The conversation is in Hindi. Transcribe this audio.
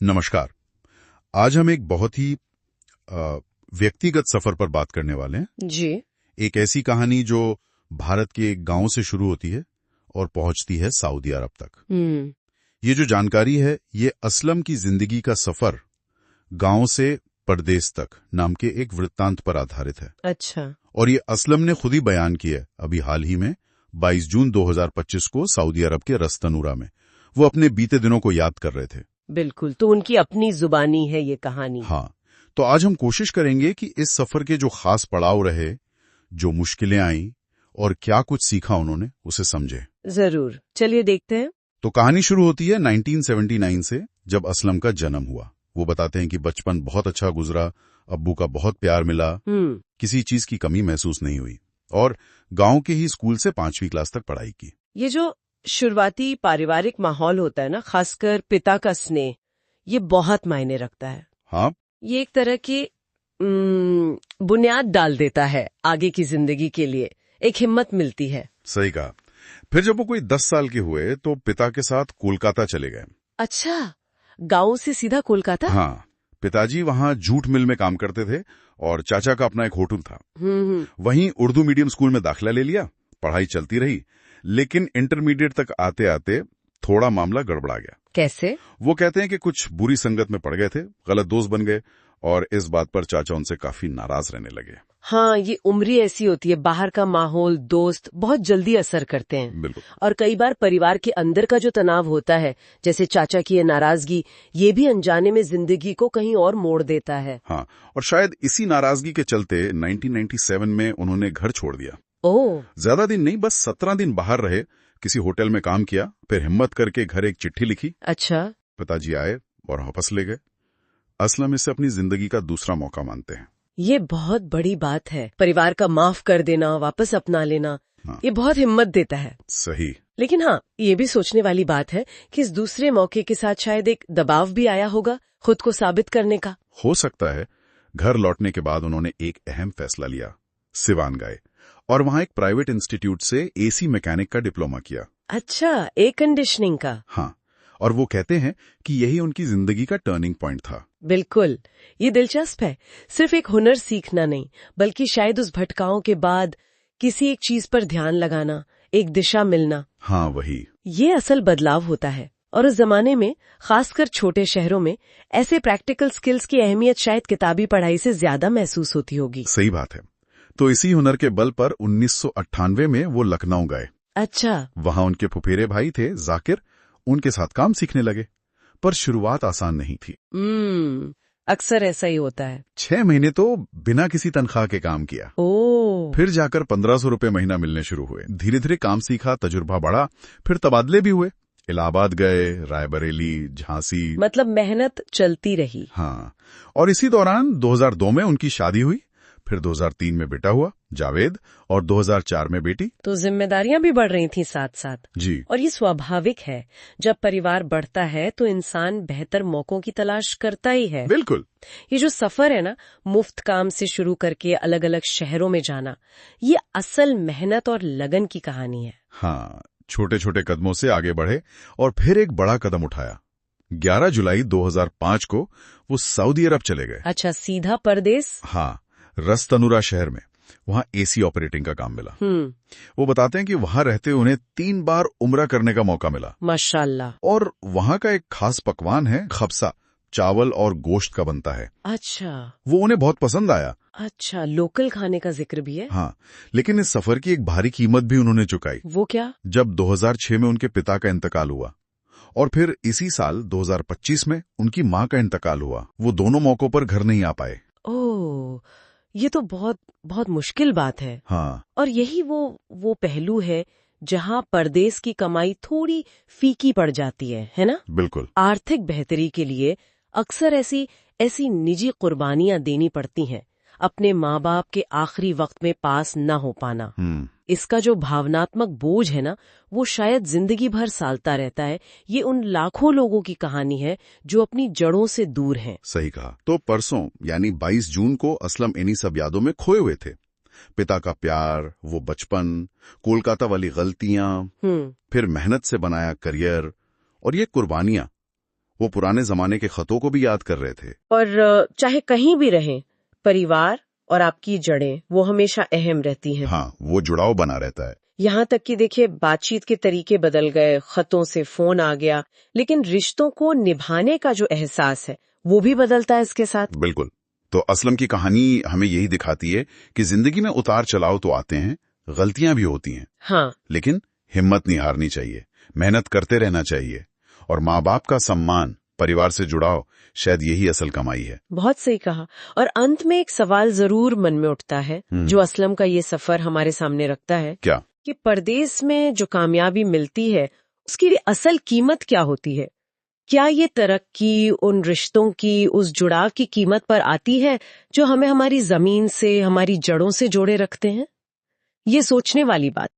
नमस्कार। आज हम एक बहुत ही व्यक्तिगत सफर पर बात करने वाले हैं। जी। एक ऐसी कहानी जो भारत के एक गांव से शुरू होती है और पहुंचती है सऊदी अरब तक। ये जो जानकारी है ये असलम की जिंदगी का सफर गांव से परदेश तक नाम के एक वृत्तांत पर आधारित है। अच्छा। और ये असलम ने खुद ही बयान किया है अभी हाल ही में 22 जून 2025 को सऊदी अरब के रस्तनूरा में। वो अपने बीते दिनों को याद कर रहे थे। बिल्कुल, तो उनकी अपनी जुबानी है ये कहानी। हाँ, तो आज हम कोशिश करेंगे कि इस सफर के जो खास पड़ाव रहे, जो मुश्किलें आईं और क्या कुछ सीखा उन्होंने, उसे समझे। जरूर, चलिए देखते हैं। तो कहानी शुरू होती है 1979 से, जब असलम का जन्म हुआ। वो बताते हैं कि बचपन बहुत अच्छा गुजरा, अब्बू का बहुत प्यार मिला, किसी चीज की कमी महसूस नहीं हुई और गांव के ही स्कूल से 5वीं क्लास तक पढ़ाई की। ये जो शुरुआती पारिवारिक माहौल होता है ना, खासकर पिता का स्नेह, ये बहुत मायने रखता है। हाँ, ये एक तरह की बुनियाद डाल देता है आगे की जिंदगी के लिए, एक हिम्मत मिलती है। सही कहा। फिर जब वो कोई 10 साल के हुए तो पिता के साथ कोलकाता चले गए। अच्छा, गांव से सीधा कोलकाता? हाँ, पिताजी वहाँ जूट मिल में काम करते थे और चाचा का अपना एक होटल था। वहीं उर्दू मीडियम स्कूल में दाखिला ले लिया, पढ़ाई चलती रही, लेकिन इंटरमीडिएट तक आते आते थोड़ा मामला गड़बड़ा गया। कैसे? वो कहते हैं कि कुछ बुरी संगत में पड़ गए थे, गलत दोस्त बन गए और इस बात पर चाचा उनसे काफी नाराज रहने लगे। हाँ, ये उम्र ही ऐसी होती है, बाहर का माहौल, दोस्त बहुत जल्दी असर करते हैं। बिल्कुल। और कई बार परिवार के अंदर का जो तनाव होता है, जैसे चाचा की ये नाराजगी, ये भी अनजाने में जिंदगी को कहीं और मोड़ देता है। हाँ, और शायद इसी नाराजगी के चलते 1997 में उन्होंने घर छोड़ दिया। ओह। ज्यादा दिन नहीं, बस 17 दिन बाहर रहे, किसी होटल में काम किया, फिर हिम्मत करके घर एक चिट्ठी लिखी। अच्छा। पिताजी आए और वापस ले गए। असलम इसे अपनी जिंदगी का दूसरा मौका मानते हैं। ये बहुत बड़ी बात है, परिवार का माफ कर देना, वापस अपना लेना। हाँ। ये बहुत हिम्मत देता है। सही। लेकिन हाँ, ये भी सोचने वाली बात है कि इस दूसरे मौके के साथ शायद एक दबाव भी आया होगा खुद को साबित करने का। हो सकता है। घर लौटने के बाद उन्होंने एक अहम फैसला लिया, सिवान गए और वहां एक प्राइवेट इंस्टीट्यूट से एसी मैकेनिक का डिप्लोमा किया। अच्छा, एयर कंडीशनिंग का। हाँ, और वो कहते हैं कि यही उनकी जिंदगी का टर्निंग पॉइंट था। बिल्कुल, ये दिलचस्प है। सिर्फ एक हुनर सीखना नहीं, बल्कि शायद उस भटकाओं के बाद किसी एक चीज पर ध्यान लगाना, एक दिशा मिलना। हाँ, वही। ये असल बदलाव होता है। और उस जमाने में, खासकर छोटे शहरों में, ऐसे प्रैक्टिकल स्किल्स की अहमियत शायद किताबी पढ़ाई से ज्यादा महसूस होती होगी। सही बात है। तो इसी हुनर के बल पर 1998 में वो लखनऊ गए। अच्छा। वहां उनके फुफेरे भाई थे जाकिर, उनके साथ काम सीखने लगे। पर शुरुआत आसान नहीं थी। अक्सर ऐसा ही होता है। 6 महीने तो बिना किसी तनख्वाह के काम किया। फिर जाकर 1500 रुपए महीना मिलने शुरू हुए। धीरे धीरे काम सीखा, तजुर्बा बढ़ा, फिर तबादले भी हुए। इलाहाबाद गए, रायबरेली, झांसी। मतलब मेहनत चलती रही। हाँ, और इसी दौरान 2002 में उनकी शादी हुई, फिर 2003 में बेटा हुआ जावेद और 2004 में बेटी। तो जिम्मेदारियां भी बढ़ रही थी साथ साथ। जी। और ये स्वाभाविक है, जब परिवार बढ़ता है तो इंसान बेहतर मौकों की तलाश करता ही है। बिल्कुल। ये जो सफर है ना, मुफ्त काम से शुरू करके अलग अलग शहरों में जाना, ये असल मेहनत और लगन की कहानी है। हाँ, छोटे छोटे कदमों से आगे बढ़े और फिर एक बड़ा कदम उठाया। 11 जुलाई 2005 को वो सऊदी अरब चले गए। अच्छा, सीधा परदेस? हाँ, रस्तनूरा शहर में। वहां एसी ऑपरेटिंग का काम मिला। वो बताते हैं कि वहां रहते उन्हें 3 बार उम्रा करने का मौका मिला। माशाल्लाह। और वहां का एक खास पकवान है खबसा, चावल और गोश्त का बनता है। अच्छा। वो उन्हें बहुत पसंद आया। अच्छा, लोकल खाने का जिक्र भी है। हाँ, लेकिन इस सफर की एक भारी कीमत भी उन्होंने चुकाई। वो क्या? जब 2006 में उनके पिता का इंतकाल हुआ और फिर इसी साल 2025 में उनकी मां का इंतकाल हुआ। वो दोनों मौकों पर घर नहीं आ पाए। ओह, ये तो बहुत बहुत मुश्किल बात है। हाँ। और यही वो पहलू है जहाँ परदेस की कमाई थोड़ी फीकी पड़ जाती है ना? बिल्कुल। आर्थिक बेहतरी के लिए अक्सर ऐसी निजी कुर्बानियां देनी पड़ती हैं, अपने माँ बाप के आखिरी वक्त में पास न हो पाना। इसका जो भावनात्मक बोझ है ना, वो शायद जिंदगी भर सालता रहता है। ये उन लाखों लोगों की कहानी है जो अपनी जड़ों से दूर हैं। सही कहा। तो परसों यानी 22 जून को असलम इन्हीं सब यादों में खोए हुए थे। पिता का प्यार, वो बचपन, कोलकाता वाली गलतियां, फिर मेहनत से बनाया करियर और ये कुर्बानियां, वो पुराने जमाने के खतों को भी याद कर रहे थे। और चाहे कहीं भी रहें, परिवार और आपकी जड़ें वो हमेशा अहम रहती हैं। हाँ, वो जुड़ाव बना रहता है। यहाँ तक कि देखिए, बातचीत के तरीके बदल गए, खतों से फोन आ गया, लेकिन रिश्तों को निभाने का जो एहसास है वो भी बदलता है इसके साथ। बिल्कुल। तो असलम की कहानी हमें यही दिखाती है कि जिंदगी में उतार चढ़ाव तो आते हैं, गलतियां भी होती हैं। हाँ, लेकिन हिम्मत नहीं हारनी चाहिए, मेहनत करते रहना चाहिए, और माँ बाप का सम्मान, परिवार से जुड़ाव, शायद यही असल कमाई है। बहुत सही कहा। और अंत में एक सवाल जरूर मन में उठता है जो असलम का ये सफर हमारे सामने रखता है। क्या? कि परदेश में जो कामयाबी मिलती है उसकी असल कीमत क्या होती है? क्या ये तरक्की उन रिश्तों की, उस जुड़ाव की कीमत पर आती है जो हमें हमारी जमीन से, हमारी जड़ों से जोड़े रखते हैं? ये सोचने वाली बात।